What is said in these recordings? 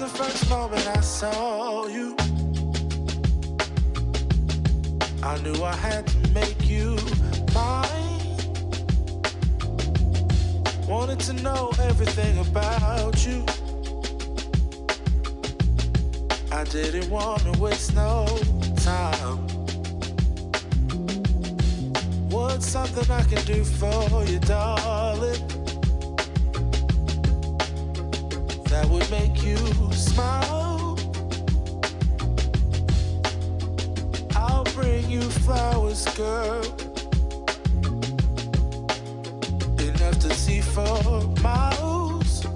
the first moment I saw you, I knew I had to make you mine. Wanted to know everything about you. I didn't want to waste no time. What's something I can do for you, darling, that would make you smile? I'll bring you flowers, girl, enough to see for miles.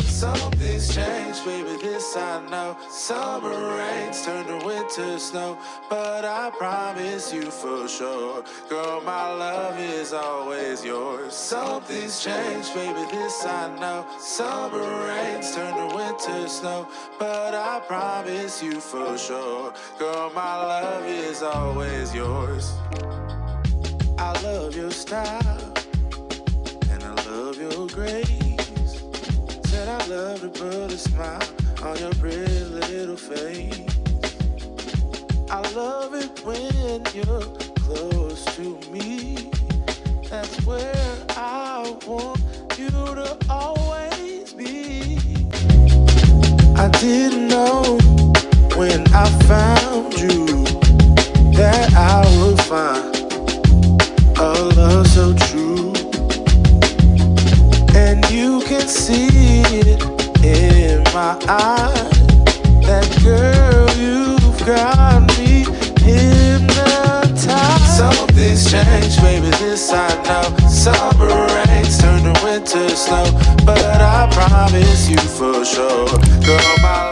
Something's changed, baby, this I know. Summer rains turn to winter snow, but I promise you for sure, girl, my love is always yours. Something's changed, baby, this I know. Summer rains turn to winter snow, but I promise you for sure, girl, my love is always yours. I love your style, and I love your grace. Said I love to put a smile on your pretty little face. I love it when you're close to me. That's where I want you to always be. I didn't know when I found you that I would find a love so true. And you can see it in my eyes, that girl, you've got me hypnotized. Something's changed, baby, this I know. Summer rains turn to winter snow, but I promise you for sure, girl, my